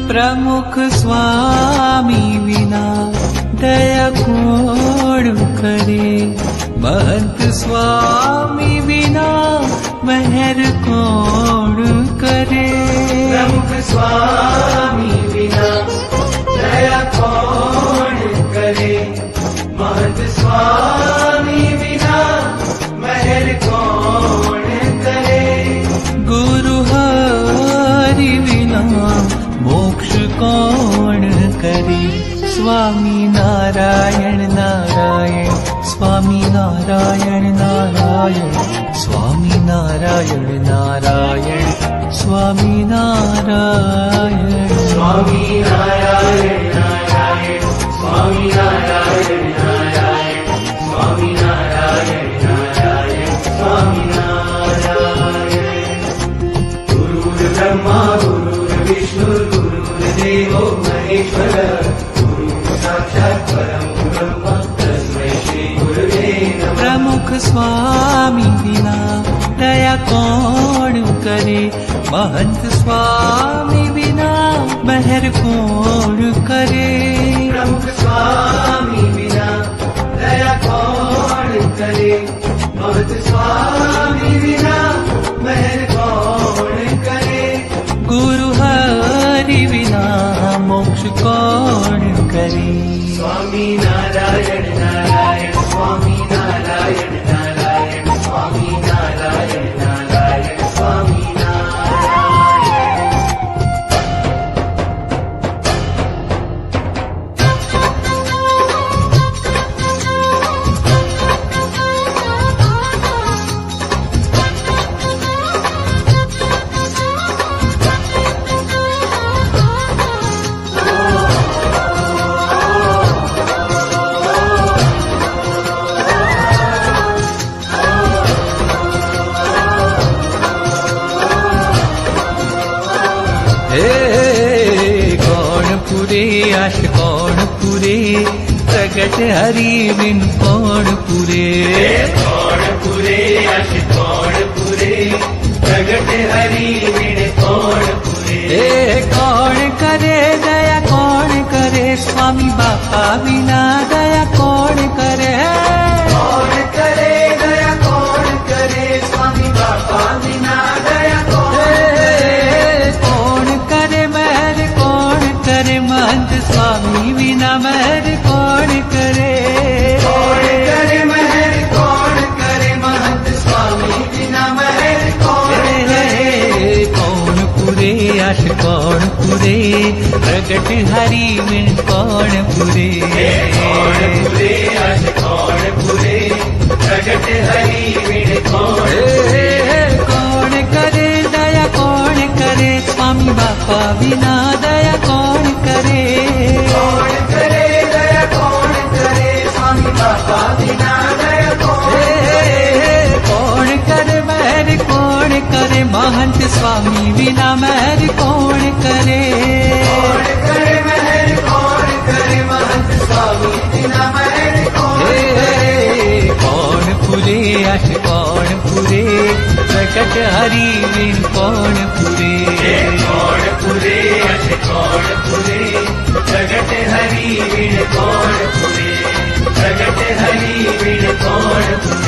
प्रमुख स्वामी विना दया कोण करे, महंत स्वामी विना मेहर कोण करे। प्रमुख स्वामी विना दया कोण करे, महंत स्वामी विना मेहर कोण करे। गुरु हरि विना मोक्ष कोण करे, स्वामी नारायण नारायण स्वामी नारायण नारायण स्वामी नारायण नारायण स्वामी नारायण स्वामी नारायण नारायण स्वामी नारायण नारायण स्वामी नारायण नारायण स्वामी नारायण गुरुर्ब्रह्मा गुरुर्विष्णु गुरुर्देवो महेश्वर गुरु साक्षात् परं ब्रह्म तस्मै श्री गुरुवे नमः प्रमुख स्वामी विना दया कौन करे महंत स्वामी बिना मेहर कौन करे प्रमुख स्वामी बिना दया कौन करे महत स्वामी बिना मेहर कौन करे गुरु हरि बिना मोक्ष कौन करे स्वामी नारायण नारायण स्वामी नारायण नारायण स्वामी नारायण नारायण स्वामी नारायण हे कौन पुरे आश कौन पुरे प्रगट हरि बिन कौन पुरे कौन पुरे अश कौन पुरे प्रगट हरि बिन कौन पुरे हे कौन करे दया कौन करे स्वामी बापा बिना दया कौन करे कौन करे दया कौन करे स्वामी बापा बिना दया कौन हे कौन करे महर कौन करे महंत स्वामी बिना महर कौन करे कौन करे महर कौन करे महंत स्वामी बिना महर कौन करे कौन पुरे आश कौन पुरे प्रगट हरि बिन कौन पुरे कौन पुरे अश कौन पुरे प्रगट हरि बिन कौन कौन करे दया कौन करे स्वामी बापा बिना दया कौन करे कौन करे दया कौन करे स्वामी बापा बिना दया कौन कौन करे महर कौन करे महंत स्वामी बिना महर कौन करे कौन करे महर कौन करे महंत स्वामी बिना महर कौन करे कौन पुरे आश कौन पुरे प्रकट हरि बिन कौन पुरे कौन पुरे अश कौन पुरे प्रगट हरि बिन कौन पुरे प्रगट हरि बिन कौन पुरे